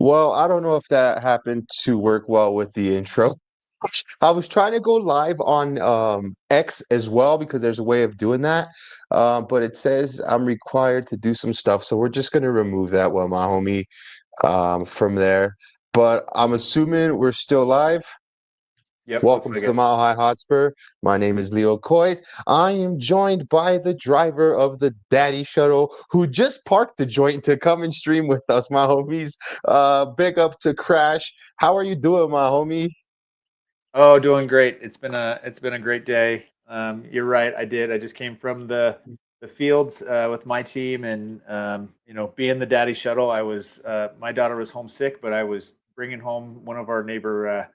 Well, I don't know if that happened to work well with the intro. I was trying to go live on X as well because there's a way of doing that. But it says I'm required to do some stuff. So we're just gonna remove that one, my homie, from there. But I'm assuming we're still live. Yep, looks Welcome like to the it. Mile High Hotspur. My name is Leo Coys. I am joined by the driver of the Daddy Shuttle who just parked the joint to come and stream with us, my homies. Big up to Crash. How are you doing, my homie? Oh, doing great. It's been a great day. You're right. I did. I just came from the fields with my team, and being the daddy shuttle. I was my daughter was homesick, but I was bringing home one of our neighbor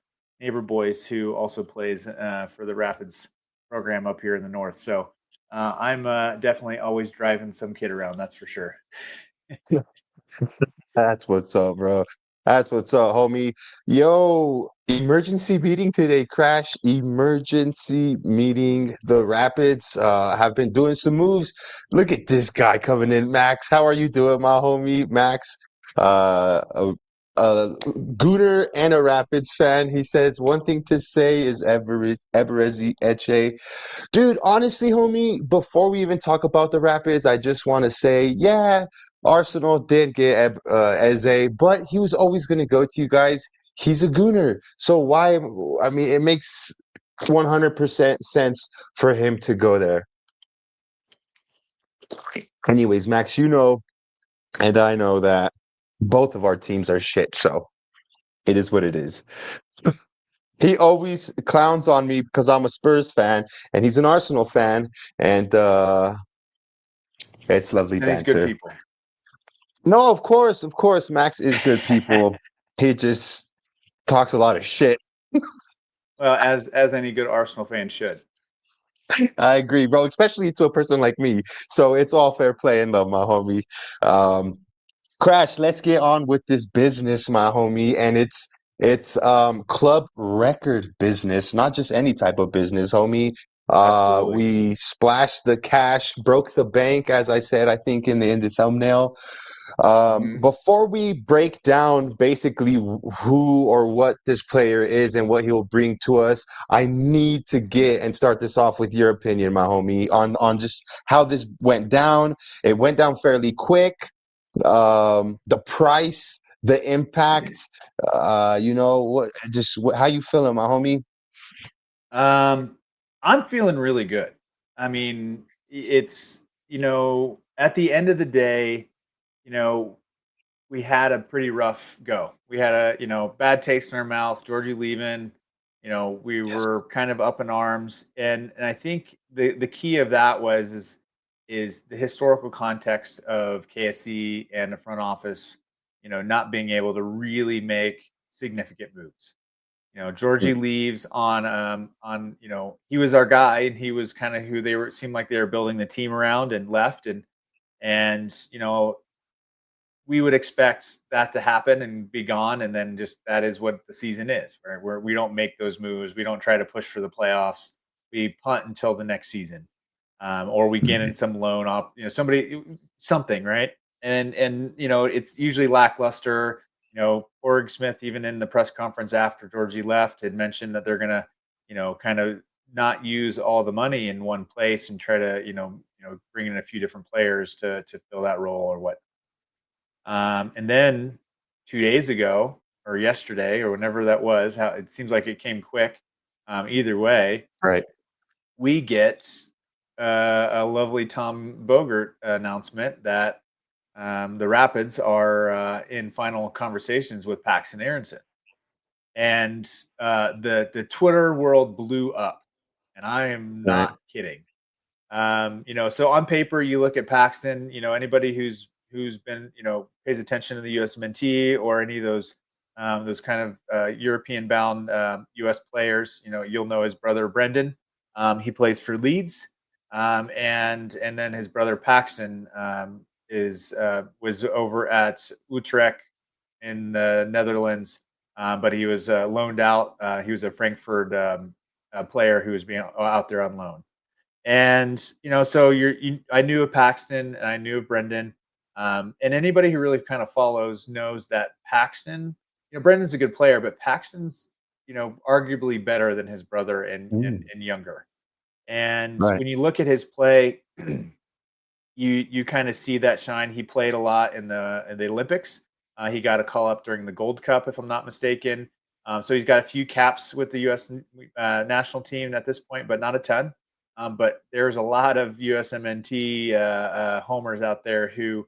boys who also plays for the Rapids program up here in the north. So I'm definitely always driving some kid around. That's for sure. That's what's up, bro. That's what's up, homie. Yo, emergency meeting today, Crash. Emergency meeting. The Rapids have been doing some moves. Look at this guy coming in, Max. How are you doing, my homie, Max? A Gooner and a Rapids fan. He says one thing to say is Eberezi Eche. Dude, honestly, homie, before we even talk about the Rapids, I just want to say, yeah, Arsenal did get Eze, but he was always going to go to you guys. He's a gooner. So why? I mean, it makes 100% sense for him to go there. Anyways, Max, you know, and I know that both of our teams are shit. So it is what it is. He always clowns on me because I'm a Spurs fan and he's an Arsenal fan. And it's lovely And he's good banter. people. No, of course, Max is good people. He just talks a lot of shit. Well, as any good Arsenal fan should. I agree, bro, especially to a person like me. So it's all fair play and love, my homie. Um, Crash, let's get on with this business, my homie. And it's club record business, not just any type of business, homie. Absolutely. We splashed the cash, broke the bank, as I said, I think in the thumbnail. Mhm. Before we break down basically who or what this player is and what he'll bring to us, I need to get and start this off with your opinion, my homie, on just how this went down. It went down fairly quick. The price, the impact. How you feeling, my homie? Um, I'm feeling really good. I mean, it's, at the end of the day, you know, we had a pretty rough go. We had a, bad taste in our mouth, Georgie leaving, we Yes. were kind of up in arms. And I think the key of that is the historical context of KSC and the front office, not being able to really make significant moves. Georgie leaves on he was our guy and he was kind of who they were seemed like they were building the team around and left and we would expect that to happen and be gone and then just that is what the season is, right? Where we don't make those moves, we don't try to push for the playoffs, we punt until the next season, or we get in some loan op, something, right? And it's usually lackluster. Org Smith, even in the press conference after Georgie left, had mentioned that they're gonna, kind of not use all the money in one place and try to, bring in a few different players to fill that role or what. And then 2 days ago or yesterday or whenever that was, how it seems like it came quick. Either way, Right. we get a lovely Tom Bogert announcement that the Rapids are in final conversations with Paxten Aaronson, and the Twitter world blew up, and I am Right. not kidding. So on paper, you look at Paxton. Anybody who's been pays attention to the USMNT or any of those kind of European bound US players. You'll know his brother Brendan. He plays for Leeds, and then his brother Paxton is was over at Utrecht in the Netherlands, but he was loaned out. He was a Frankfurt player who was being out there on loan. And so I knew of Paxton and I knew of Brendan. And anybody who really kind of follows knows that Paxten, Brendan's a good player, but Paxton's, arguably better than his brother and younger. And Right. when you look at his play, you kind of see that shine. He played a lot in the Olympics. He got a call up during the Gold Cup, if I'm not mistaken. So he's got a few caps with the U.S. National team at this point, but not a ton. But there's a lot of USMNT homers out there who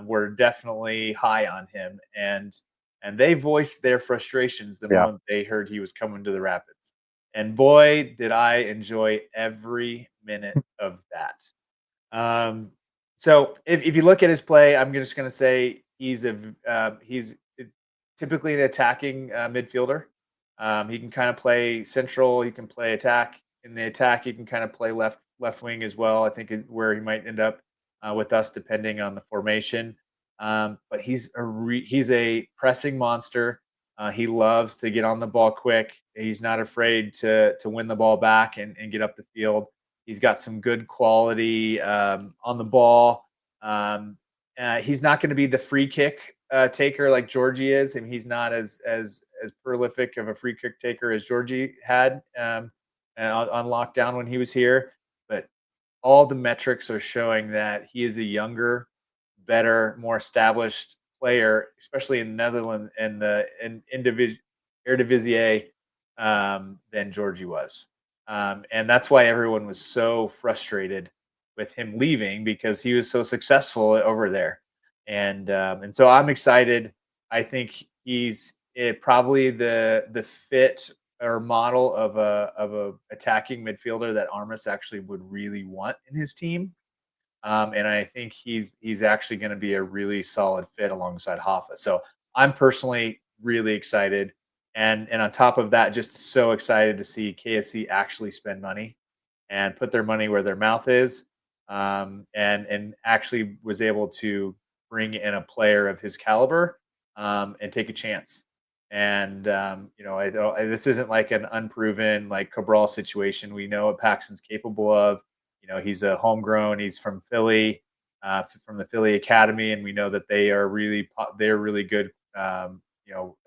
were definitely high on him, and they voiced their frustrations the moment they heard he was coming to the Rapids. And boy, did I enjoy every minute of that. So if you look at his play, I'm just going to say he's typically an attacking midfielder. He can kind of play central. He can play attack. In the attack, he can kind of play left wing as well. I think where he might end up with us, depending on the formation. But he's a pressing monster. He loves to get on the ball quick. He's not afraid to win the ball back and get up the field. He's got some good quality on the ball. He's not going to be the free kick taker like Djordje is, and he's not as prolific of a free kick taker as Djordje had on lockdown when he was here. But all the metrics are showing that he is a younger, better, more established player, especially in Netherlands and Eredivisie than Djordje was. And that's why everyone was so frustrated with him leaving, because he was so successful over there. And so I'm excited. I think he's probably the fit or model of a attacking midfielder that Armas actually would really want in his team. And I think he's actually going to be a really solid fit alongside Hoffa. So I'm personally really excited. And on top of that, just so excited to see KSC actually spend money and put their money where their mouth is, and actually was able to bring in a player of his caliber and take a chance. And this isn't like an unproven like Cabral situation. We know what Paxton's capable of. He's a homegrown. He's from Philly, from the Philly Academy, and we know that they're really good.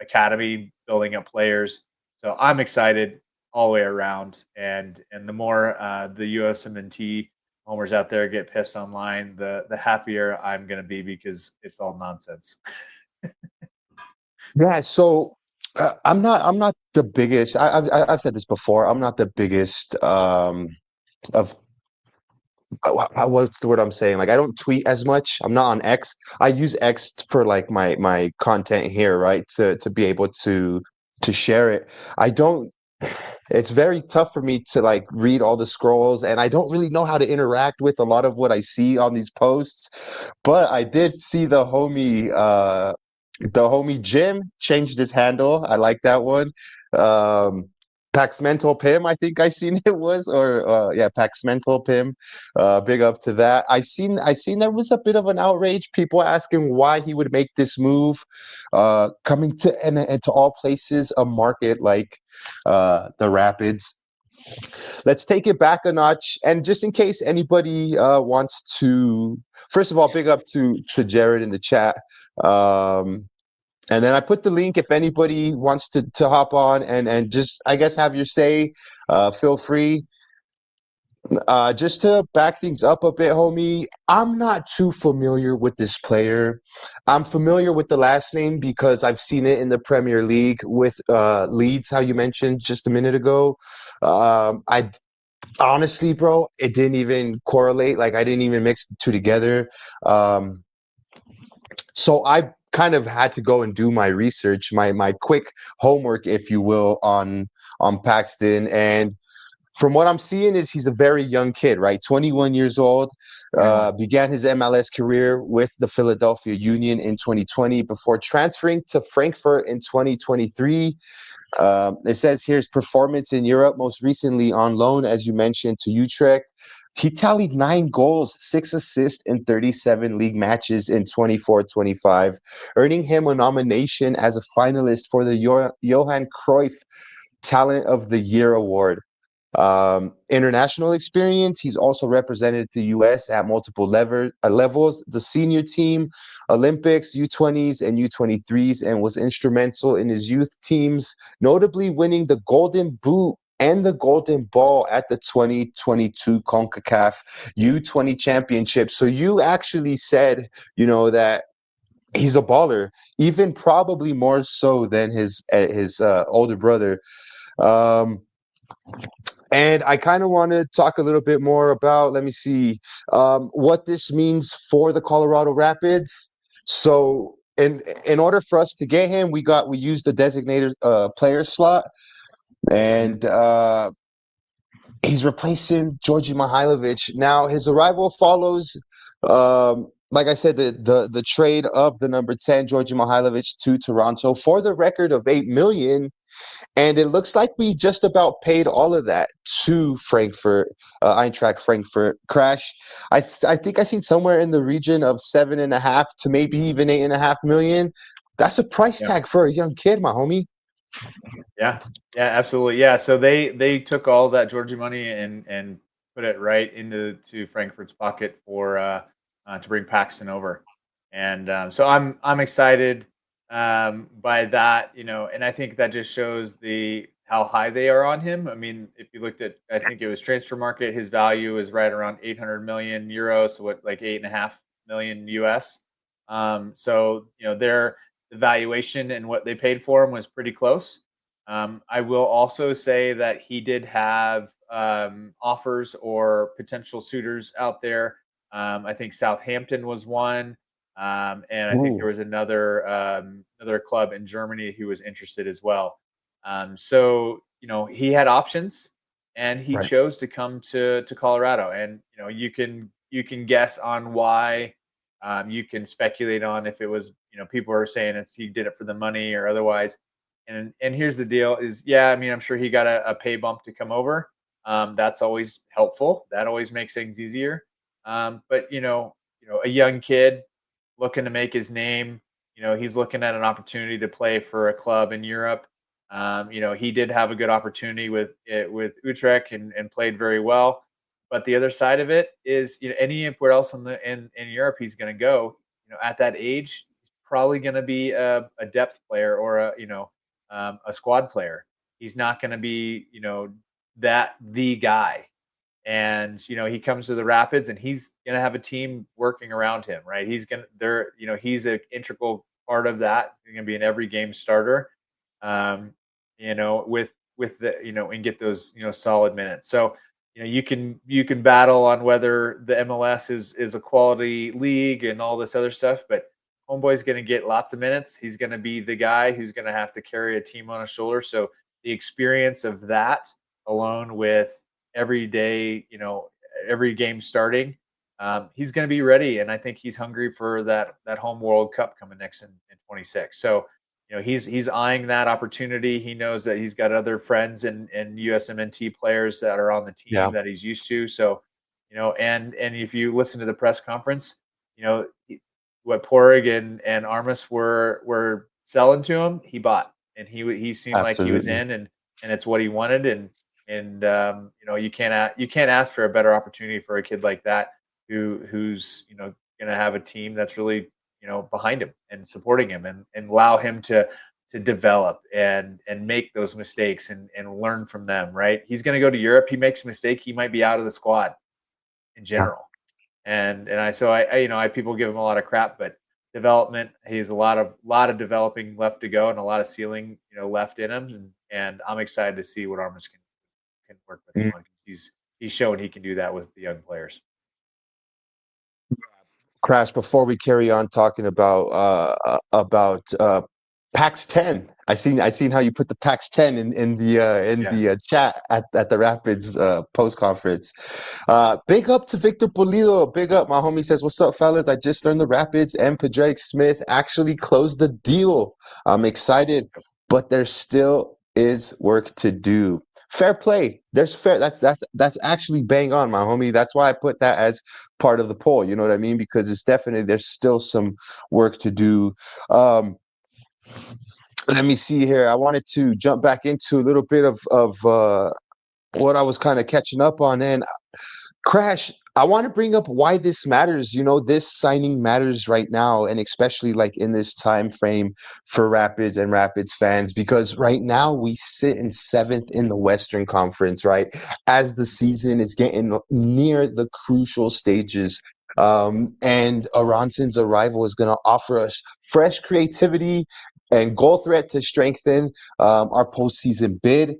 Academy building up players. So I'm excited all the way around. And the more the USMNT homers out there get pissed online, the happier I'm going to be, because it's all nonsense. Yeah. So I'm not the biggest. I've said this before. I'm not the biggest of what's the word I'm saying? Like, I don't tweet as much. I'm not on X. I use X for like my content here, right? To be able to share it. I don't. It's very tough for me to like read all the scrolls, and I don't really know how to interact with a lot of what I see on these posts. But I did see the homie Jim changed his handle. I like that one. Paxmental Pim, I think I seen it was, or Paxmental Pim. Big up to that. I seen there was a bit of an outrage. People asking why he would make this move, coming to and to all places, a market like the Rapids. Let's take it back a notch, and just in case anybody wants to, first of all, big up to Jared in the chat. And then I put the link if anybody wants to hop on and just, I guess, have your say. Feel free. Just to back things up a bit, homie, I'm not too familiar with this player. I'm familiar with the last name because I've seen it in the Premier League with Leeds, how you mentioned just a minute ago. I honestly, bro, it didn't even correlate. Like, I didn't even mix the two together. So I kind of had to go and do my research, my quick homework, if you will, on Paxten. And from what I'm seeing is he's a very young kid, right? 21 years old, began his MLS career with the Philadelphia Union in 2020 before transferring to Frankfurt in 2023. It says here's performance in Europe, most recently on loan, as you mentioned, to Utrecht. He tallied 9 goals, 6 assists in 37 league matches in 24-25, earning him a nomination as a finalist for the Johan Cruyff Talent of the Year award. International experience. He's also represented the U.S. at multiple levels, the senior team, Olympics, U20s, and U23s, and was instrumental in his youth teams, notably winning the Golden Boot and the Golden Ball at the 2022 CONCACAF U20 Championship. So you actually said, that he's a baller, even probably more so than his older brother. Um, and I kind of want to talk a little bit more about, let me see, what this means for the Colorado Rapids. So in order for us to get him, we used the designated player slot, and he's replacing Djordje Mihailović. Now his arrival follows, like I said, the trade of the number 10 Djordje Mihailović to Toronto for the record of $8 million. And it looks like we just about paid all of that to Frankfurt, Eintracht Frankfurt. Crash, I think I seen somewhere in the region of 7.5 to maybe even 8.5 million. That's a price tag for a young kid, my homie. Yeah, absolutely. Yeah, so they took all that Georgia money and put it right into Frankfurt's pocket for to bring Paxten over, and so I'm excited by that, and I think that just shows how high they are on him. I mean, if you looked at, I think it was transfer market, his value is right around 800 million euros, so what, like 8.5 million US. So their the valuation and what they paid for him was pretty close. I will also say that he did have offers or potential suitors out there. I think Southampton was one, and I think there was another club in Germany who was interested as well. So he had options, and he Right. chose to come to Colorado. And you can guess on why. You can speculate on if it was people are saying he did it for the money or otherwise. And here's the deal: is I mean, I'm sure he got a pay bump to come over. That's always helpful. That always makes things easier. But a young kid looking to make his name. He's looking at an opportunity to play for a club in Europe. He did have a good opportunity with Utrecht and played very well. But the other side of it is, anywhere else in Europe he's going to go. At that age, he's probably going to be a depth player or a squad player. He's not going to be the guy. And he comes to the Rapids, and he's going to have a team working around him, right? He's an integral part of that. He's going to be an every game starter, with the and get those solid minutes. So you can battle on whether the MLS is a quality league and all this other stuff, but Homeboy's going to get lots of minutes. He's going to be the guy who's going to have to carry a team on his shoulder. So the experience of that, alone with every day, every game starting, he's going to be ready. And I think he's hungry for that home World Cup coming next in 26. So, he's eyeing that opportunity. He knows that he's got other friends and USMNT players that are on the team that he's used to. So, and if you listen to the press conference, what Porig and Armas were selling to him, he bought, and he seemed like he was in, and it's what he wanted. And you can't ask for a better opportunity for a kid like that who's going to have a team that's really behind him and supporting him and allow him to develop and make those mistakes and learn from them. Right? He's going to go to Europe. He makes a mistake, he might be out of the squad in general. And I people give him a lot of crap, but development, he has a lot of developing left to go and a lot of ceiling left in him. And I'm excited to see what Armas can work with him on. He's shown he can do that with the young players. Crash, before we carry on talking about Paxten, I seen how you put the Paxten in the chat at the Rapids post conference. Big up to Victor Pulido. Big up, my homie says, "What's up, fellas? I just learned the Rapids and Padraig Smith actually closed the deal. I'm excited, but there still is work to do." Fair play. That's actually bang on, my homie. That's why I put that as part of the poll. You know what I mean? Because it's definitely, there's still some work to do. Let me see here. I wanted to jump back into a little bit of what I was kind of catching up on. And Crash, I want to bring up why this matters. This signing matters right now, and especially like in this time frame for Rapids and Rapids fans, because right now we sit in seventh in the Western Conference, right? As the season is getting near the crucial stages. And Aronson's arrival is going to offer us fresh creativity and goal threat to strengthen our postseason bid.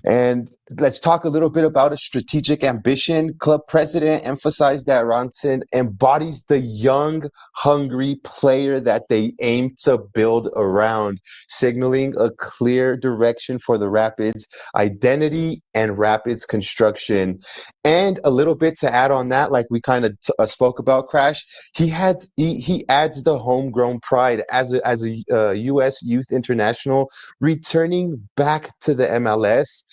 And let's talk a little bit about a strategic ambition. Club president emphasized that Ronson embodies the young, hungry player that they aim to build around, signaling a clear direction for the Rapids identity and Rapids construction. And a little bit to add on that, like we kind of spoke about, Crash, he adds the homegrown pride as a U.S. youth international returning back to the MLS.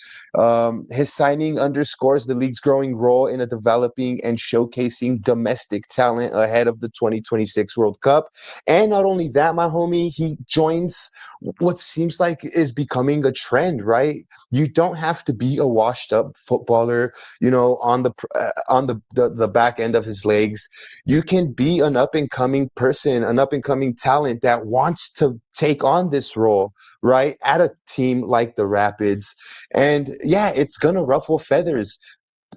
His signing underscores the league's growing role in a developing and showcasing domestic talent ahead of the 2026 World Cup. And not only that, my homie, he joins what seems like is becoming a trend, right? You don't have to be a washed up footballer, on the back end of his legs. You can be an up and coming person, an up and coming talent that wants to take on this role, right, at a team like the Rapids. And yeah, it's gonna ruffle feathers.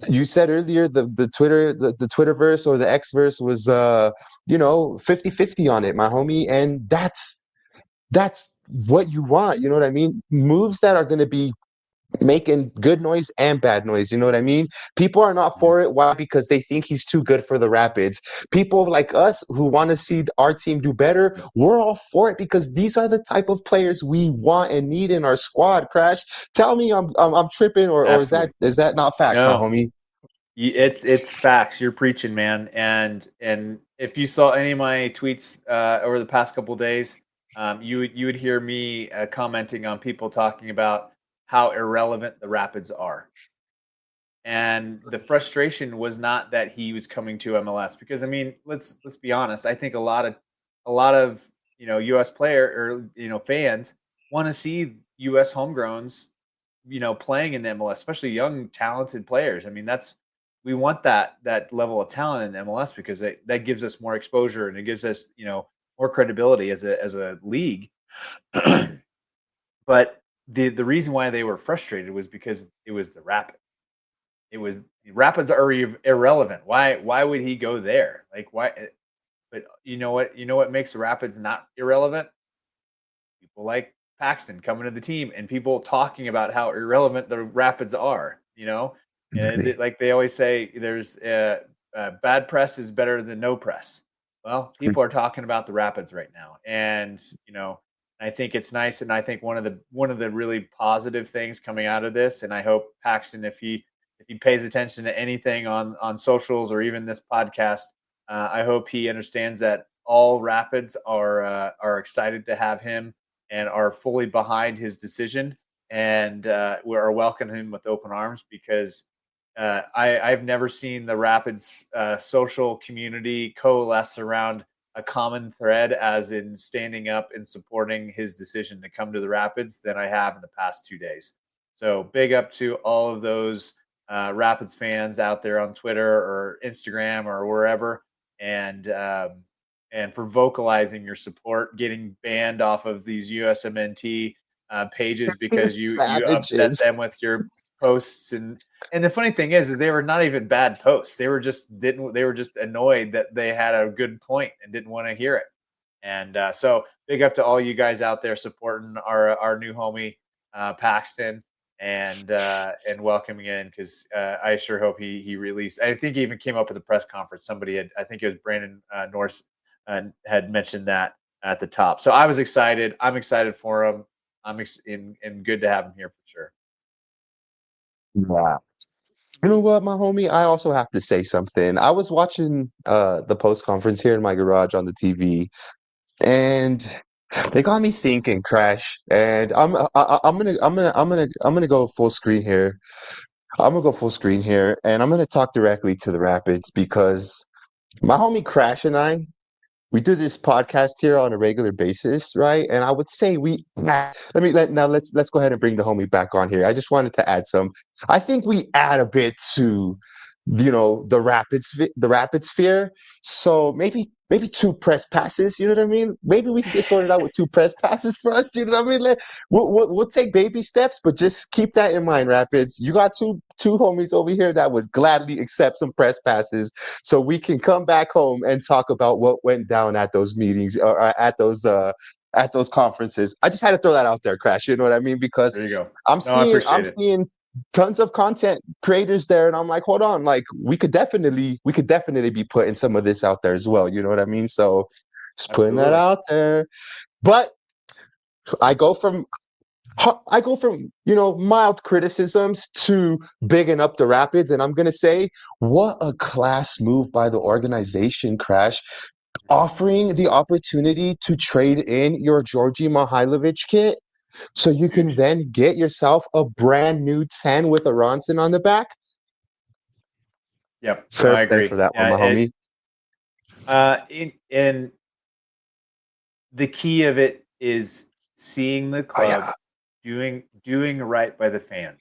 You said earlier the Twitterverse or the Xverse was 50-50 on it, my homie. And that's what you want. You know what I mean? Moves that are gonna be making good noise and bad noise. You know what I mean? People are not for it. Why? Because they think he's too good for the Rapids. People like us who want to see our team do better, we're all for it because these are the type of players we want and need in our squad. Crash, tell me I'm tripping, or is Absolutely. that not facts, my No, homie? it's facts. You're preaching, man. And if you saw any of my tweets over the past couple of days, you would hear me commenting on people talking about how irrelevant the Rapids are. And the frustration was not that he was coming to MLS, because I mean, let's be honest. I think a lot of US player or fans want to see US homegrowns playing in the MLS, especially young talented players. I mean, we want that level of talent in MLS because that gives us more exposure and it gives us more credibility as a league. But the reason why they were frustrated was because it was the Rapids. It was Rapids are irrelevant. Why would he go there? Like why? But you know what? You know what makes the Rapids not irrelevant? People like Paxten coming to the team and people talking about how irrelevant the Rapids are. And like they always say, there's bad press is better than no press. Well, people are talking about the Rapids right now, and I think it's nice, and I think one of the really positive things coming out of this, and I hope Paxten, if he pays attention to anything on socials or even this podcast, I hope he understands that all Rapids are excited to have him and are fully behind his decision, and we are welcoming him with open arms because I've never seen the Rapids social community coalesce around a common thread, as in standing up and supporting his decision to come to the Rapids, than I have in the past 2 days. So big up to all of those Rapids fans out there on Twitter or Instagram or wherever, and for vocalizing your support, getting banned off of these USMNT pages because you upset Savages. them with your posts. And the funny thing is they were not even bad posts. They were just annoyed that they had a good point and didn't want to hear it. And so big up to all you guys out there supporting our new homie Paxten and welcoming in, because I sure hope he released. I think he even came up with a press conference. I think it was Brandon Norse had mentioned that at the top. So I was excited. I'm excited for him. And good to have him here for sure. Yeah. You know what, my homie? I also have to say something. I was watching the post conference here in my garage on the TV, and they got me thinking, Crash. And I'm gonna go full screen here. I'm gonna go full screen here, and I'm gonna talk directly to the Rapids because my homie Crash and I, do this podcast here on a regular basis, right? And I would say let's go ahead and bring the homie back on here. I just wanted to add some. I think we add a bit to, the rapid sphere. So maybe two press passes. You know what I mean? Maybe we can get sorted out with two press passes for us. You know what I mean? We'll take baby steps, but just keep that in mind, Rapids. You got two homies over here that would gladly accept some press passes, so we can come back home and talk about what went down at those meetings, or at those conferences. I just had to throw that out there, Crash. You know what I mean? Because There you go. I'm No, I seeing appreciate it. tons of content creators there, and I'm like, hold on, like we could definitely be putting some of this out there as well. You know what I mean? So just putting that Absolutely. out there. But I go from mild criticisms to bigging up the Rapids, and I'm gonna say, what a class move by the organization, Crash, offering the opportunity to trade in your Djordje Mihailović kit, so you can Huge. then get yourself a brand new 10 with Aaronson on the back. Yep. No, Fair I play for agree. that one, my homie. In the key of it is seeing the Oh club yeah, doing right by the fans.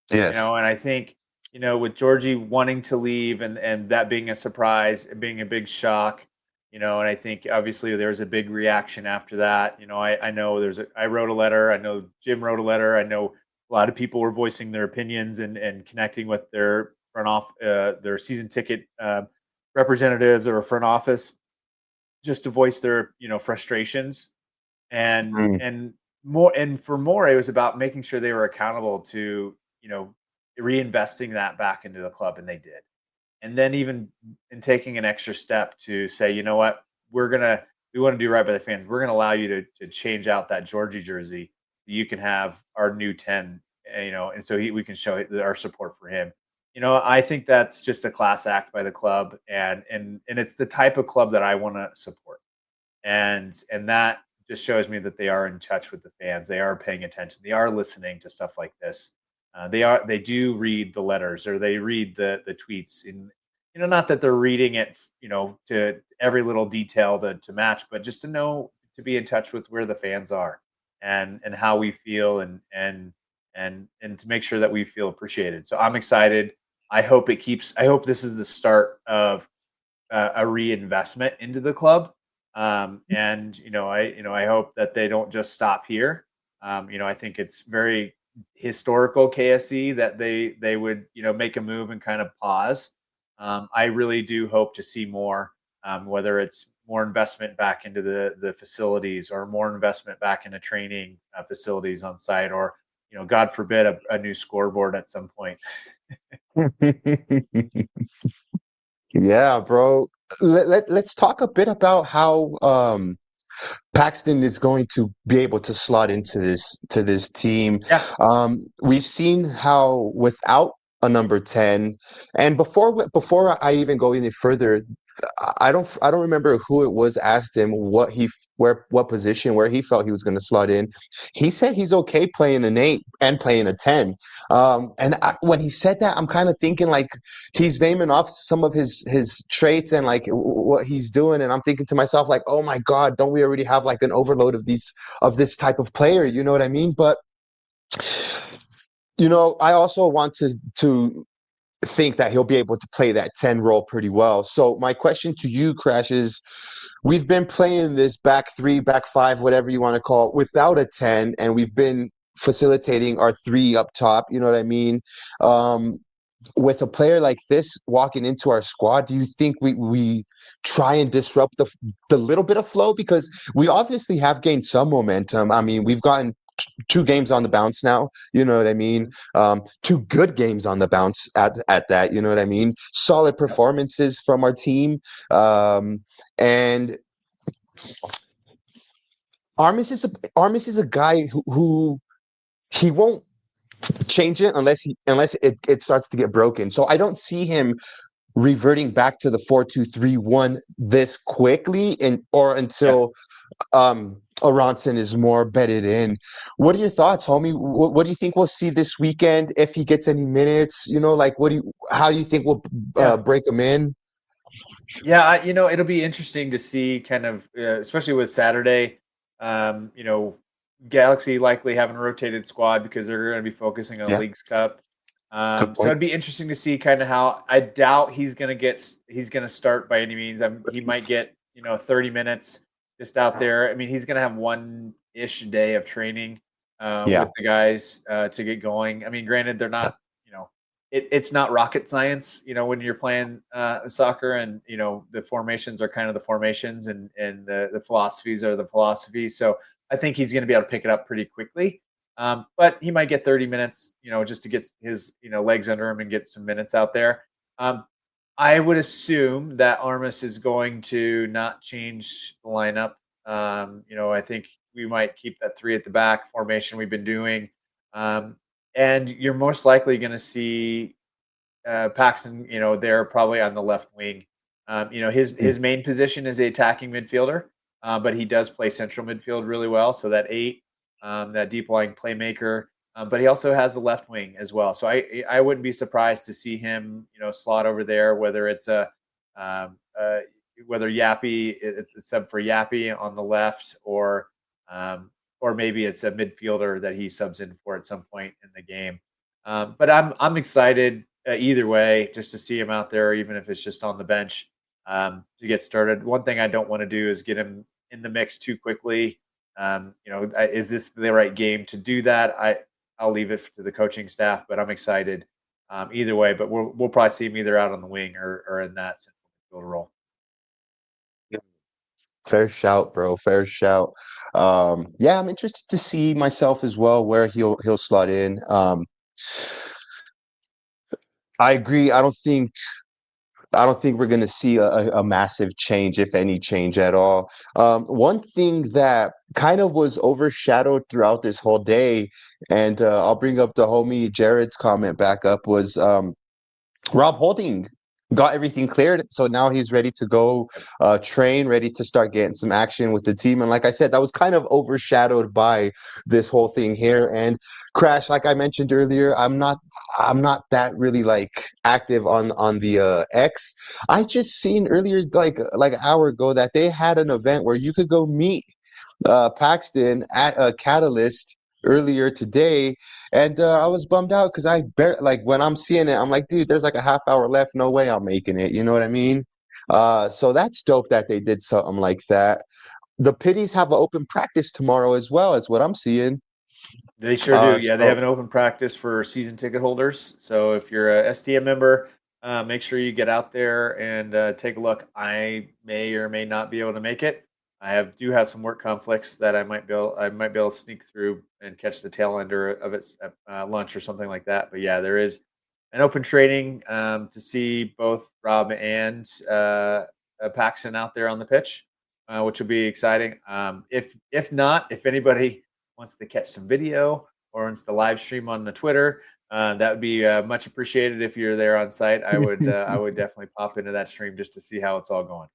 yes. And I think, with Djordje wanting to leave and that being a surprise, and being a big shock, and I think obviously there was a big reaction after that. I know I wrote a letter. I know Jim wrote a letter. I know a lot of people were voicing their opinions and connecting with their their season ticket representatives or front office, just to voice their, frustrations. and Mm. and for more, it was about making sure they were accountable to, reinvesting that back into the club, and they did. And then even in taking an extra step to say, you know what, we want to do right by the fans. We're gonna allow you to change out that Djordje jersey. You can have our new 10, and so we can show our support for him. I think that's just a class act by the club, and it's the type of club that I want to support. And that just shows me that they are in touch with the fans. They are paying attention. They are listening to stuff like this. They do read the letters, or they read the tweets. And not that they're reading it, to every little detail to match, but just to know, to be in touch with where the fans are, and how we feel, and to make sure that we feel appreciated. So I'm excited. I hope this is the start of a reinvestment into the club. And I hope that they don't just stop here. I think it's very historical KSE that they would, make a move and kind of pause. I really do hope to see more, whether it's more investment back into the facilities, or more investment back into training facilities on site, or God forbid, a new scoreboard at some point. Yeah, bro. Let's talk a bit about how Paxten is going to be able to slot into this team. Yeah. We've seen how without a number 10, and before I even go any further, I don't remember who it was asked him what position, where he felt he was going to slot in. He said he's okay playing an 8 and playing a 10. When he said that, I'm kind of thinking like he's naming off some of his traits and like what he's doing, and I'm thinking to myself like, oh my God, don't we already have like an overload of this type of player? You know what I mean? But I also want to think that he'll be able to play that 10 role pretty well. So my question to you, Crash, is we've been playing this back 3, back 5, whatever you want to call it, without a 10, and we've been facilitating our 3 up top. You know what I mean? With a player like this walking into our squad, do you think we try and disrupt the little bit of flow? Because we obviously have gained some momentum. I mean, we've gotten 2 games on the bounce now. You know what I mean? 2 good games on the bounce at that. You know what I mean? Solid performances from our team. And Armas is a guy who he won't change it unless it starts to get broken. So I don't see him reverting back to the 4-2-3-1 this quickly, or Yeah. until Aronson is more bedded in. What are your thoughts, homie? What do you think we'll see this weekend if he gets any minutes? Like how do you think we'll Yeah. break him in? Yeah, it'll be interesting to see kind of, especially with Saturday. You know, Galaxy likely having a rotated squad because they're going to be focusing on Yeah, Leagues Cup. good So point. it'd be interesting to see kind of how. I doubt he's going to start by any means. He might get 30 minutes just out there. I mean, he's going to have one ish day of training Yeah, with the guys to get going. I mean, granted, they're not. You know, it's not rocket science, when you're playing soccer, and the formations are kind of the formations, and the philosophies are the philosophies. So I think he's going to be able to pick it up pretty quickly. But he might get 30 minutes, just to get his legs under him and get some minutes out there. Um, I would assume that Armas is going to not change the lineup. I think we might keep that three at the back formation we've been doing. Um, and you're most likely going to see Paxten, they're probably on the left wing. His main position is the attacking midfielder, but he does play central midfield really well. So that 8, that deep lying playmaker, but he also has the left wing as well. So I wouldn't be surprised to see him, slot over there, whether it's um, uh, whether it's a sub for Yappy on the left, um, or maybe it's a midfielder that he subs in for at some point in the game. But I'm excited either way, just to see him out there, even if it's just on the bench to get started. One thing I don't want to do is get him in the mix too quickly. Is this the right game to do that? I'll leave it to the coaching staff, but I'm excited either way. But we'll probably see him either out on the wing or in that central midfield role. fair shout, bro. Fair shout. Yeah, I'm interested to see myself as well where he'll slot in. I agree. I don't think we're going to see a massive change, if any change at all. One thing that kind of was overshadowed throughout this whole day, and I'll bring up the homie Jared's comment back up, was Rob Holding got everything cleared, so now he's ready to go train, ready to start getting some action with the team. And like I said, that was kind of overshadowed by this whole thing here. And Crash, like I mentioned earlier, I'm not that really like active on the X. I just seen earlier, like an hour ago, that they had an event where you could go meet Paxten at a Catalyst earlier today, and I was bummed out because like when I'm seeing it, I'm like, dude, there's like a half hour left. No way I'm making it. You know what I mean? So that's dope that they did something like that. The Pitties have an open practice tomorrow as well, is what I'm seeing. They sure do. Yeah, they So have an open practice for season ticket holders. So if you're a STM member, make sure you get out there and take a look. I may or may not be able to make it. Do have some work conflicts that I might be able to sneak through and catch the tail ender of it at lunch or something like that. But yeah, there is an open training to see both Rob and Paxton out there on the pitch, which will be exciting. If not, if anybody wants to catch some video or wants to live stream on the Twitter, that would be much appreciated. If you're there on site, I would definitely pop into that stream just to see how it's all going.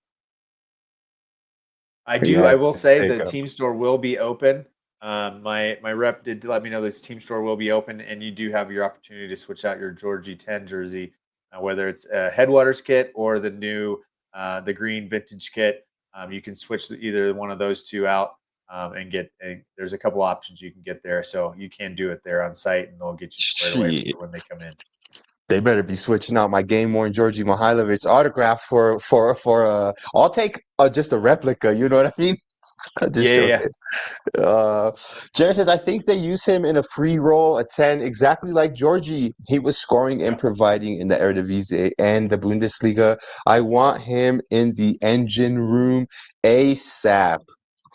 I yeah, will it's say big the up. team store will be open. My rep did let me know this team store will be open, and you do have your opportunity to switch out your Georgie 10 jersey, whether it's a Headwaters kit or the green vintage kit. You can switch either one of those two out and there's a couple options you can get there, so you can do it there on site, and they'll get you squared away Shit. for when they come in. They better be switching out my game worn Djordje Mihailović autograph for I'll take just a replica, you know what I mean? Yeah, Just yeah, yeah. joking. Uh, Jared says, I think they use him in a free role, a 10, exactly like Georgie. He was scoring and Yeah. providing in the Eredivisie and the Bundesliga. I want him in the engine room ASAP.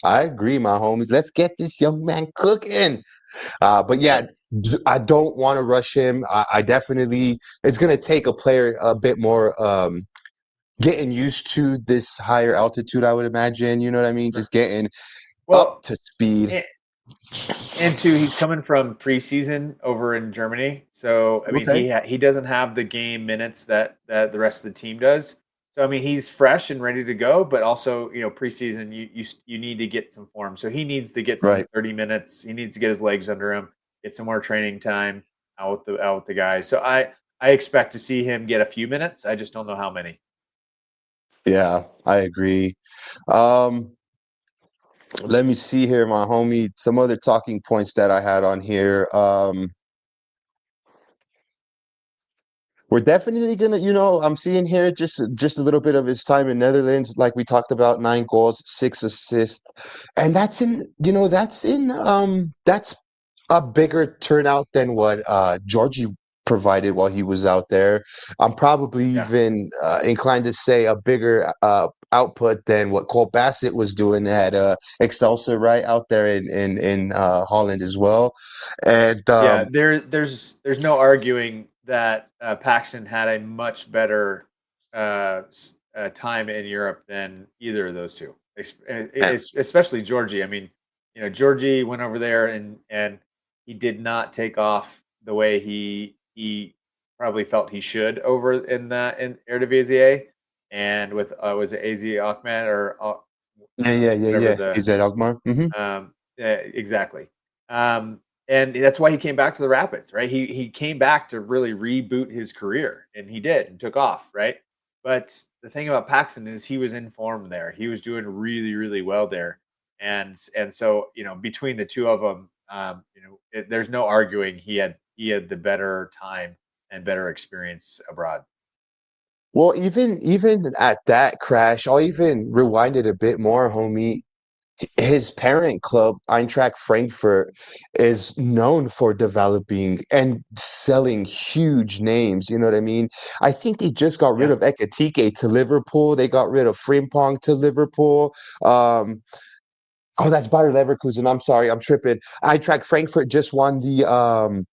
I agree, my homies. Let's get this young man cooking. But yeah, I don't want to rush him. I definitely, it's going to take a player a bit more getting used to this higher altitude, I would imagine. You know what I mean? Sure. Just getting up Well, to speed. and two, he's coming from preseason over in Germany, so I mean Okay. he doesn't have the game minutes that the rest of the team does. So I mean he's fresh and ready to go, but also preseason you need to get some form. So he needs to get some Right. 30 minutes. He needs to get his legs under him, get some more training time out with the guys. So I expect to see him get a few minutes. I just don't know how many. Yeah, I agree. Um, Let me see here, my homie. Some other talking points that I had on here. We're definitely gonna, I'm seeing here just a little bit of his time in Netherlands, like we talked about, 9 goals, 6 assists, and that's a bigger turnout than what Georgie provided while he was out there. I'm probably Yeah. even inclined to say a bigger output than what Cole Bassett was doing at Excelsior, right out there in Holland as well. And Yeah, there's no arguing that Paxton had a much better time in Europe than either of those two. It's especially Georgie. I mean, Georgie went over there and he did not take off the way he probably felt he should over in Eredivisie, and with was it AZ Ahmed or whatever yeah. the Is that Alkmaar? yeah, exactly. And that's why he came back to the Rapids, right? He came back to really reboot his career, and he did and took off, right? But the thing about Paxton is he was in form there. He was doing really, really well there, and so between the two of them, there's no arguing he had the better time and better experience abroad. Well, even at that crash, I'll even rewind it a bit more, homie. His parent club, Eintracht Frankfurt, is known for developing and selling huge names. You know what I mean? I think they just got rid Yeah, of Ekatike to Liverpool. They got rid of Frimpong to Liverpool. Oh, that's Bayer Leverkusen. I'm sorry, I'm tripping. Eintracht Frankfurt just won the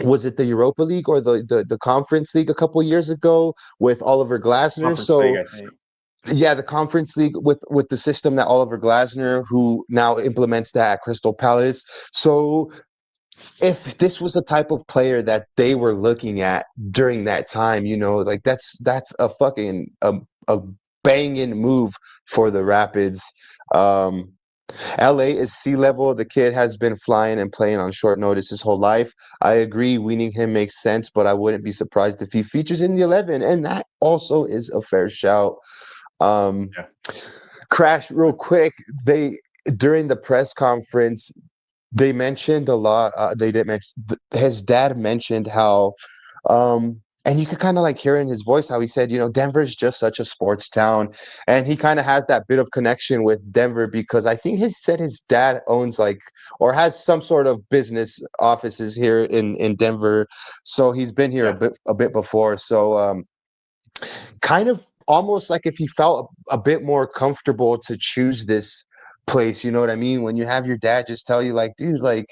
was it the Europa League or the Conference League a couple years ago with Oliver Glasner? Conference League, So I think. yeah, the Conference League with the system that Oliver Glasner, who now implements that at Crystal Palace. So if this was the type of player that they were looking at during that time, like that's a fucking a banging move for the Rapids. Um, LA is sea level. The kid has been flying and playing on short notice his whole life. I agree, weaning him makes sense, but I wouldn't be surprised if he features in the 11, and that also is a fair shout. Um, Yeah, Crash, real quick. They During the press conference, they mentioned a lot. They did mention his dad mentioned how, and you could kind of like hear in his voice how he said, Denver's just such a sports town, and he kind of has that bit of connection with Denver because I think his dad owns like or has some sort of business offices here in Denver, so he's been here yeah, a bit before. So kind of almost like if he felt a bit more comfortable to choose this place, you know what I mean? When you have your dad just tell you like, dude, like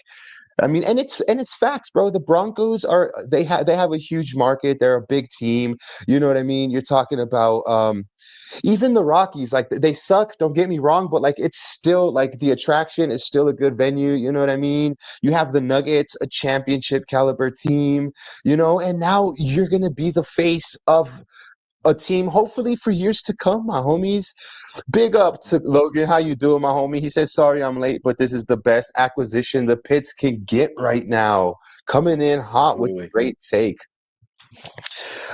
I mean, and it's facts, bro. The Broncos they have a huge market. They're a big team. You know what I mean? You're talking about even the Rockies, like they suck, don't get me wrong, but like it's still like the attraction is still a good venue, you know what I mean? You have the Nuggets, a championship caliber team, and now you're gonna be the face of a team hopefully for years to come, my homies. Big up to Logan. How you doing, my homie? He says, sorry I'm late, but this is the best acquisition the Pits can get right now. Coming in hot with a absolutely. great take.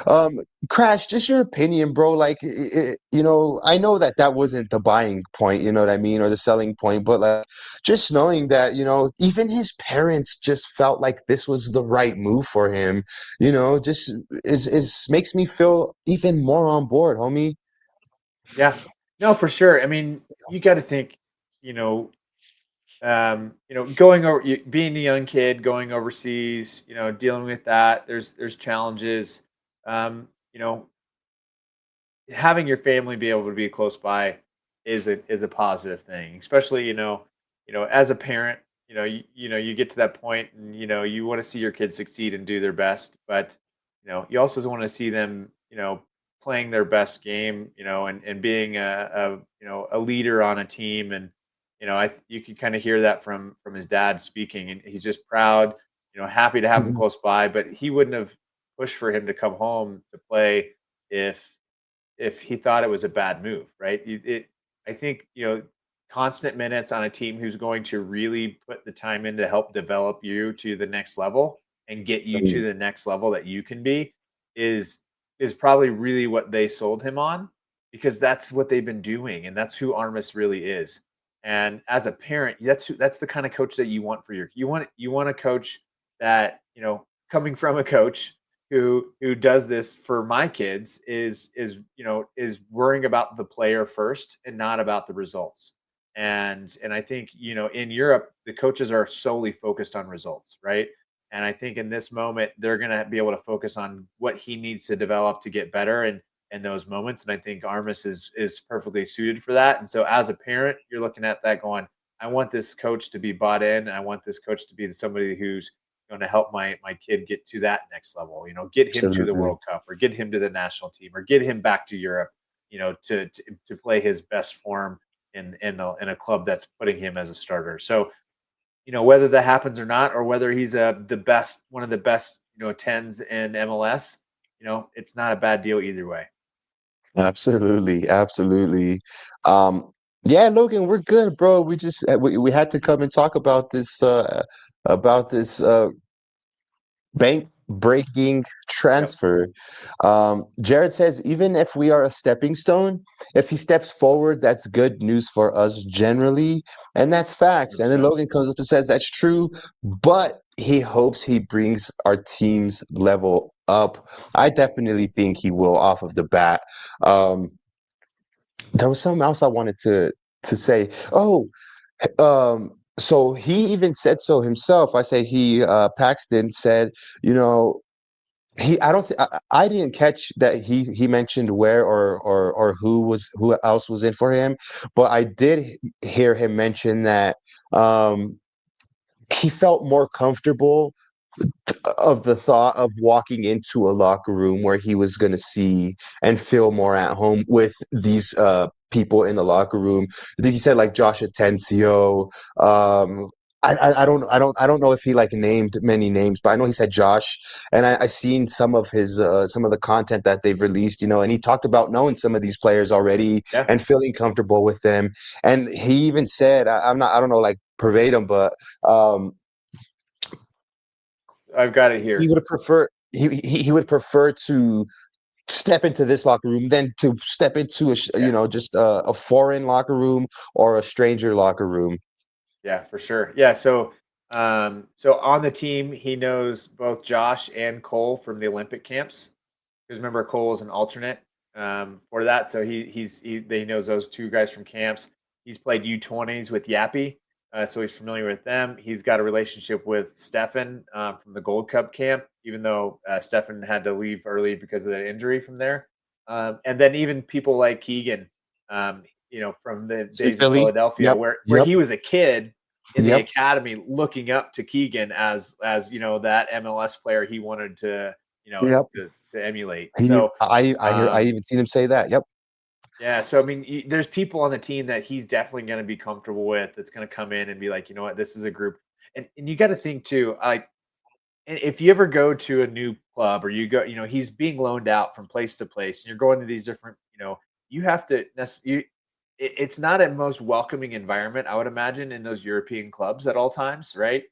Um, Crash, just your opinion, bro. Like, I know that wasn't the buying point, you know what I mean, or the selling point, but like, just knowing that, even his parents just felt like this was the right move for him, just is makes me feel even more on board, homie. Yeah. No, for sure. I mean, you got to think, going over, being a young kid, going overseas, dealing with that. There's challenges. Um, you know, Having your family be able to be close by is a positive thing, especially as a parent. You get to that point, and you want to see your kids succeed and do their best, but you also want to see them playing their best game, and being a leader on a team. And you can kind of hear that from his dad speaking, and he's just proud, happy to have him Mhm. close by, but he wouldn't have pushed for him to come home to play if he thought it was a bad move, right? I think constant minutes on a team who's going to really put the time in to help develop you to the next level and get you to the next level that you can be is probably really what they sold him on, because that's what they've been doing, and that's who Armas really is. And as a parent, that's the kind of coach that you want for you want a coach that, coming from a coach who does this for my kids is worrying about the player first and not about the results. And I think, in Europe, the coaches are solely focused on results, right? And I think in this moment, they're going to be able to focus on what he needs to develop to get better and in those moments. And I think Armas is perfectly suited for that. And so as a parent, you're looking at that going, I want this coach to be bought in. And I want this coach to be somebody who's going to help my kid get to that next level, get him to the Absolutely. World Cup or get him to the national team or get him back to Europe, to play his best form in a club that's putting him as a starter. So, whether that happens or not, or whether he's one of the best, tens in MLS, it's not a bad deal either way. Absolutely, absolutely. Yeah, Logan, we're good, bro. We just we had to come and talk about this bank breaking Yep. transfer. Jared says, even if we are a stepping stone, if he steps forward, that's good news for us generally. And that's facts. And then 100%. Logan comes up and says, that's true, but he hopes he brings our team's level up. I definitely think he will off of the bat. Um, there was something else I wanted to say. Oh, so he even said so himself. I say Paxten said, you know, I don't I didn't catch that he mentioned where or who else was in for him, but I did hear him mention that he felt more comfortable of the thought of walking into a locker room where he was going to see and feel more at home with these people in the locker room. I think he said like Josh Atencio. I don't know if he like named many names, but I know he said Josh, and I seen some of his some of the content that they've released, and he talked about knowing some of these players already Yeah. and feeling comfortable with them. And he even said, I don't know like verbatim, but um, I've got it he here. would prefer he would prefer to step into this locker room than to step into Yeah. just a foreign locker room or a stranger locker room. Yeah, for sure. Yeah. So on the team, he knows both Josh and Cole from the Olympic camps. Because remember, Cole is an alternate for that, so he knows those two guys from camps. He's played U20s with Yappy, so he's familiar with them. He's got a relationship with Stefan from the Gold Cup camp, even though Stefan had to leave early because of that injury from there. And then even people like Keegan, from the See days of Philly? Philadelphia, Yep, where yep, he was a kid in the yep, academy, looking up to Keegan as that MLS player he wanted to yep. to emulate. He, So, I um, even seen him say that. Yep. yeah. So I mean, there's people on the team that he's definitely going to be comfortable with. That's going to come in and be like, you know what, this is a group, and you got to think too. Like, if you ever go to a new club or you go, he's being loaned out from place to place, and you're going to these different, you have to it's not a most welcoming environment, I would imagine, in those European clubs at all times, right?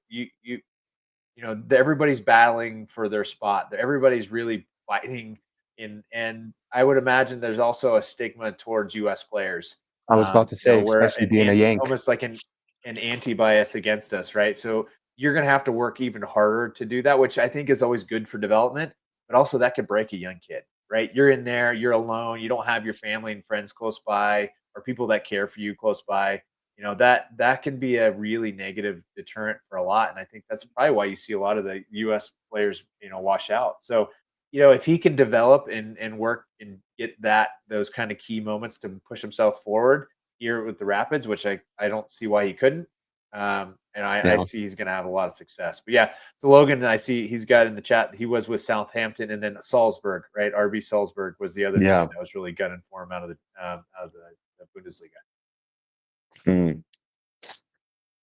Everybody's battling for their spot. Everybody's really fighting and I would imagine there's also a stigma towards US players. I was about to say, Where especially being a Yank. almost like an anti-bias against us, right? So you're going to have to work even harder to do that, which I think is always good for development, but also that could break a young kid, right? You're in there, you're alone, you don't have your family and friends close by or people that care for you close by. That can be a really negative deterrent for a lot, and I think that's probably why you see a lot of the US players wash out. So if he can develop and work and get those kind of key moments to push himself forward here with the Rapids, which I don't see why he couldn't. And I Yeah. see he's going to have a lot of success. But yeah, so Logan, I see he's got in the chat, he was with Southampton and then Salzburg, right? RB Salzburg was the other team Yeah. that was really gunning for him out of the Bundesliga. Mm.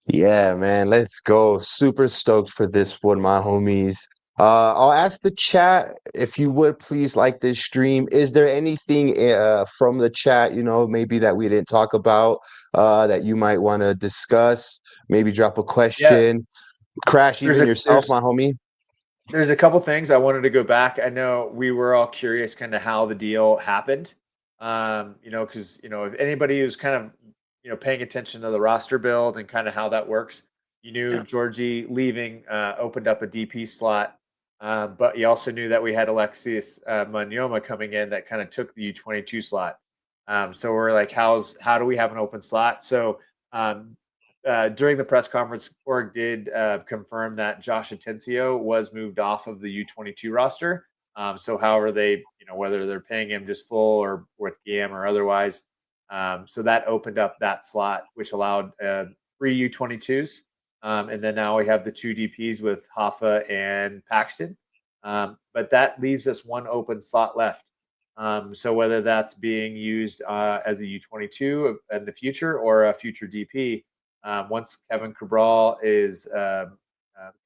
Yeah, man. Let's go. Super stoked for this one, my homies. I'll ask the chat if you would please like this stream. Is there anything from the chat, maybe that we didn't talk about that you might want to discuss? Maybe drop a Yeah, question. Crash there's even a yourself, there's my homie. there's a couple things I wanted to go back. I know we were all curious kind of how the deal happened. Because if anybody who's kind of paying attention to the roster build and kind of how that works, you knew Djordje leaving opened up a DP slot, but you also knew that we had Alexius Manyoma coming in that kind of took the U22 slot. So we're like, how do we have an open slot? So during the press conference, Korg did confirm that Josh Atencio was moved off of the U22 roster. So however they, whether they're paying him just full or with GAM or otherwise. So that opened up that slot, which allowed 3 U22s. And then now we have the 2 DPs with Hoffa and Paxten. But that leaves us one open slot left. So whether that's being used as a U22 in the future or a future DP, once Kevin Cabral is kind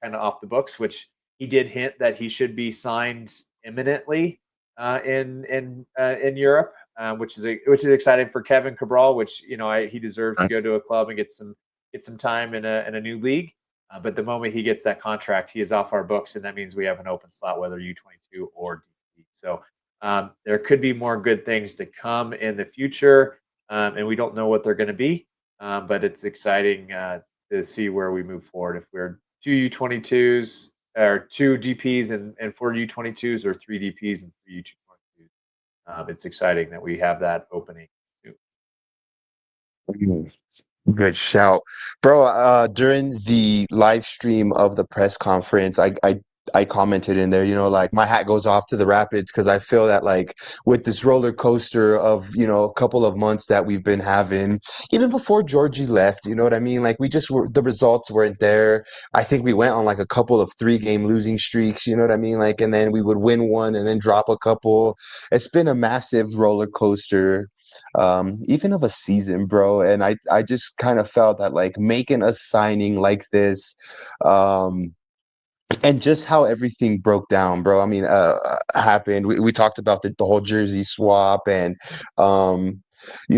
of off the books, which he did hint that he should be signed imminently in Europe, which is exciting for Kevin Cabral, which he deserves to go to a club and get some time in a new league. But the moment he gets that contract, he is off our books, and that means we have an open slot, whether U22 or DP. So there could be more good things to come in the future, and we don't know what they're going to be. But it's exciting to see where we move forward. If we're 2 U22s or 2 DPs and 4 U22s, or 3 DPs and 3 U22s, it's exciting that we have that opening. Good shout, bro. During the live stream of the press conference, I commented in there, like my hat goes off to the Rapids, because I feel that like with this roller coaster of a couple of months that we've been having, even before Djordje left, you know what I mean? Like the results weren't there. I think we went on like a couple of 3-game losing streaks, you know what I mean? Like, and then we would win one and then drop a couple. It's been a massive roller coaster, even of a season, bro. And I just kind of felt that like making a signing like this, and just how everything broke down, bro. I mean, happened. We talked about the whole jersey swap, and and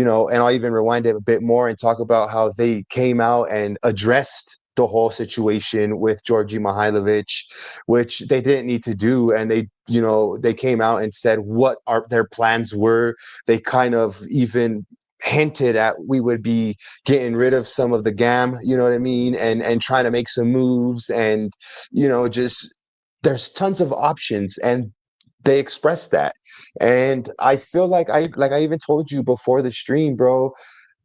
I'll even rewind it a bit more and talk about how they came out and addressed the whole situation with Djordje Mihailović, which they didn't need to do. And they came out and said what their plans were. They kind of even hinted at we would be getting rid of some of the GAM, you know what I mean, and trying to make some moves, and just there's tons of options, and they expressed that. And I feel like I even told you before the stream, bro,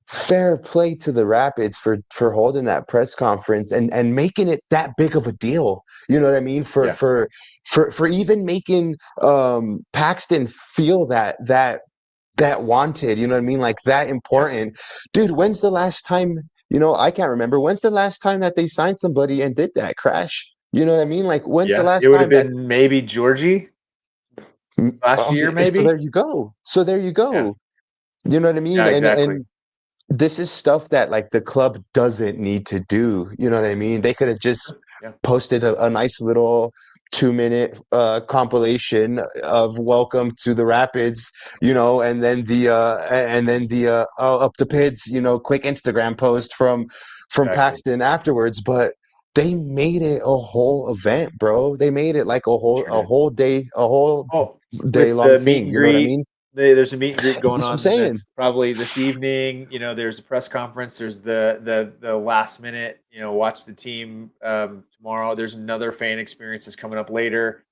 fair play to the Rapids for holding that press conference and making it that big of a deal. You know what I mean? For even making Paxten feel that wanted, you know what I mean? Like that important. Dude, when's the last time, I can't remember. When's the last time that they signed somebody and did that, Crash? You know what I mean? Like, when's the It last would have time that been maybe Djordje last year, okay, so maybe. there you go. So there you Yeah, go. You know what I mean? yeah, And exactly. this is stuff that like the club doesn't need to do. You know what I mean? They could have just Yeah, posted a nice little 2-minute compilation of welcome to the Rapids, and then the up the Pids, quick Instagram post from exactly. Paxten afterwards. But they made it a whole event, bro. They made it like a whole Sure a did. whole day, a whole Oh, day with long the meet thing. and You know what I greet, mean? there's a meet and greet going That's what I'm on saying. that's probably this evening. There's a press conference. There's the last minute. Watch the team tomorrow. There's another fan experience that's coming up later.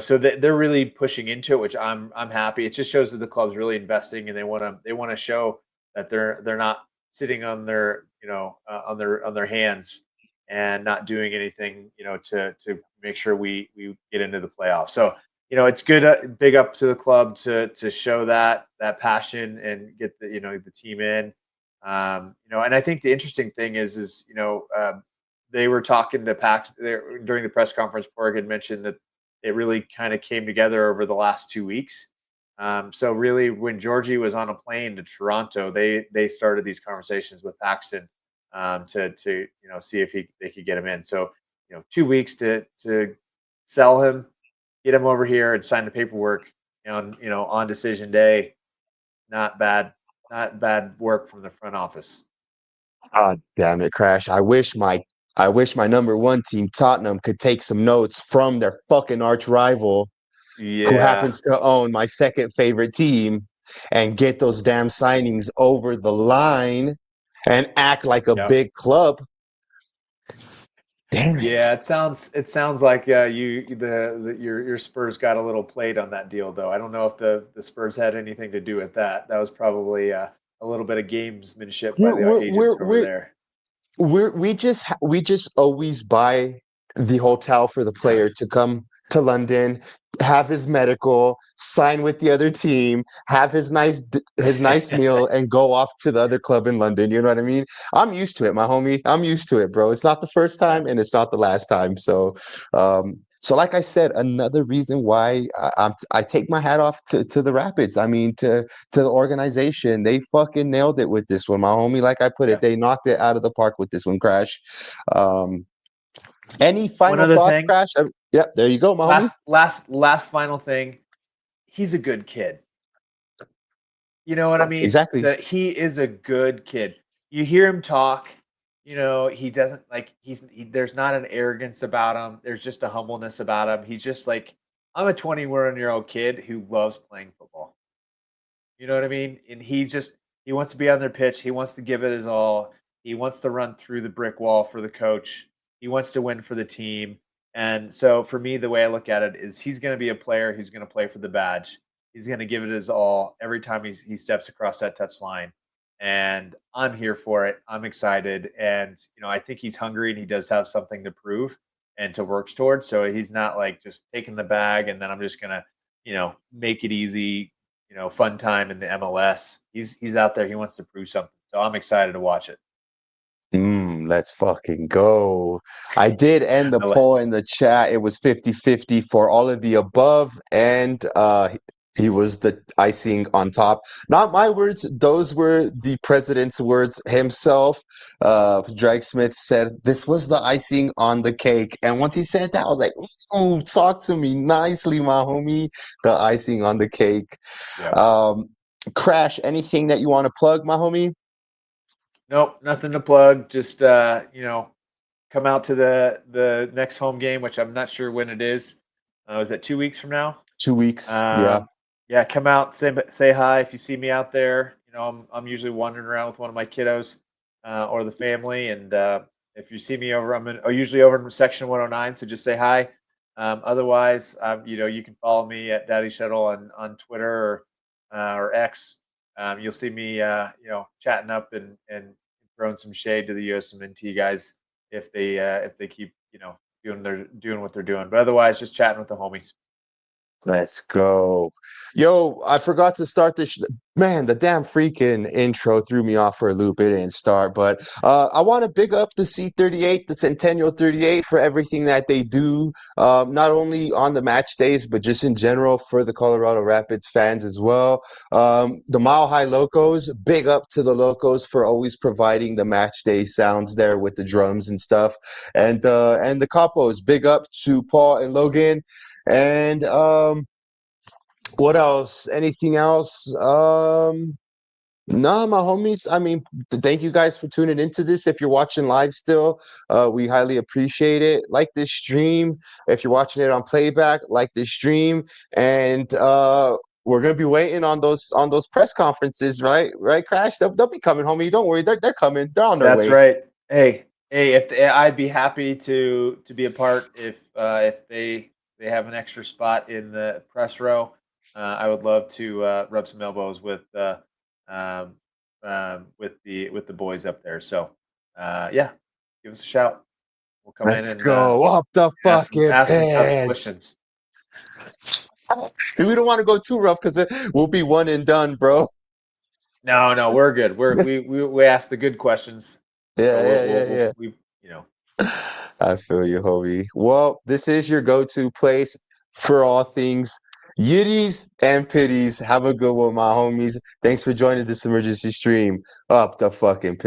So they're really pushing into it, which I'm happy. It just shows that the club's really investing, and they want to show that they're not sitting on their on their hands and not doing anything to make sure we get into the playoffs. So it's good. Big up to the club to show that passion and get the team in. And I think the interesting thing is they were talking to Pax during the press conference. Morgan mentioned that it really kind of came together over the last 2 weeks. So really, when Djordje was on a plane to Toronto, they started these conversations with Paxten to see if they could get him in. So 2 weeks to sell him, get him over here and sign the paperwork on decision day. Not bad work from the front office. God damn it, Crash. I wish my number one team, Tottenham, could take some notes from their fucking arch rival, who Yeah, happens to own my second favorite team. and get those damn signings over the line and act like a big club. Damn it. Yeah, it sounds like your Spurs got a little played on that deal, though. I don't know if the Spurs had anything to do with that. That was probably a little bit of gamesmanship by the agents over there. We just always buy the hotel for the player to come to London, have his medical, sign with the other team, have his nice meal, and go off to the other club in London. You know what I mean? I'm used to it, my homie. I'm used to it, bro. It's not the first time, and it's not the last time. So, like I said, another reason why I take my hat off to the Rapids. I mean, to the organization. They fucking nailed it with this one, my homie. Like I put it, they knocked it out of the park with this one, Crash. Any final thoughts, Crash? Yeah, there you go, my homie. Last final thing. He's a good kid. You know what I mean? Exactly. He is a good kid. You hear him talk. He doesn't there's not an arrogance about him. There's just a humbleness about him. He's just like, I'm a 21-year-old kid who loves playing football. You know what I mean? And he wants to be on their pitch. He wants to give it his all. He wants to run through the brick wall for the coach. He wants to win for the team. And so for me, the way I look at it is he's going to be a player who's going to play for the badge. He's going to give it his all every time he steps across that touch line. And I'm here for it. I'm excited. And, I think he's hungry and he does have something to prove and to work towards. So he's not like just taking the bag and then I'm just going to, make it easy, fun time in the MLS. He's out there. He wants to prove something. So I'm excited to watch it. Let's fucking go. I did end the poll in the chat. It was 50-50 for all of the above. And he was the icing on top. Not my words. Those were the president's words himself. Drake Smith said, this was the icing on the cake. And once he said that, I was like, ooh, talk to me nicely, my homie. The icing on the cake. Yeah. Crash, anything that you want to plug, my homie? Nope, nothing to plug. Just come out to the next home game, which I'm not sure when it is. Is that 2 weeks from now? 2 weeks. Yeah. Yeah, come out, say hi if you see me out there. I'm usually wandering around with one of my kiddos or the family, and if you see me over, I'm usually over in section 109. So just say hi. Otherwise, you can follow me at Daddy Shuttle on Twitter or X. You'll see me, chatting up and throwing some shade to the USMNT guys if they keep, doing what they're doing. But otherwise, just chatting with the homies. Let's go. Yo, I forgot to start this. Man, the damn freaking intro threw me off for a loop. It didn't start. But I want to big up the C38, the Centennial 38, for everything that they do, not only on the match days, but just in general for the Colorado Rapids fans as well. The Mile High Locos, big up to the Locos for always providing the match day sounds there with the drums and stuff. And the Capos, big up to Paul and Logan. And what else? Anything else? No, my homies. I mean, thank you guys for tuning into this. If you're watching live still, we highly appreciate it. Like this stream. If you're watching it on playback, like this stream. And we're gonna be waiting on those press conferences, right? Right, Crash? They'll be coming, homie. Don't worry, they're coming. They're on their way. That's right. Hey, I'd be happy to be a part if they have an extra spot in the press row. I would love to rub some elbows with the boys up there. So yeah, give us a shout. We'll come in and let's go up the fucking pitch. We don't want to go too rough because we'll be one and done, bro. No, we're good. We ask the good questions. Yeah. I feel you, homie. Well, this is your go-to place for all things Yiddies and Pitties. Have a good one, my homies. Thanks for joining this emergency stream. Up the fucking pitch.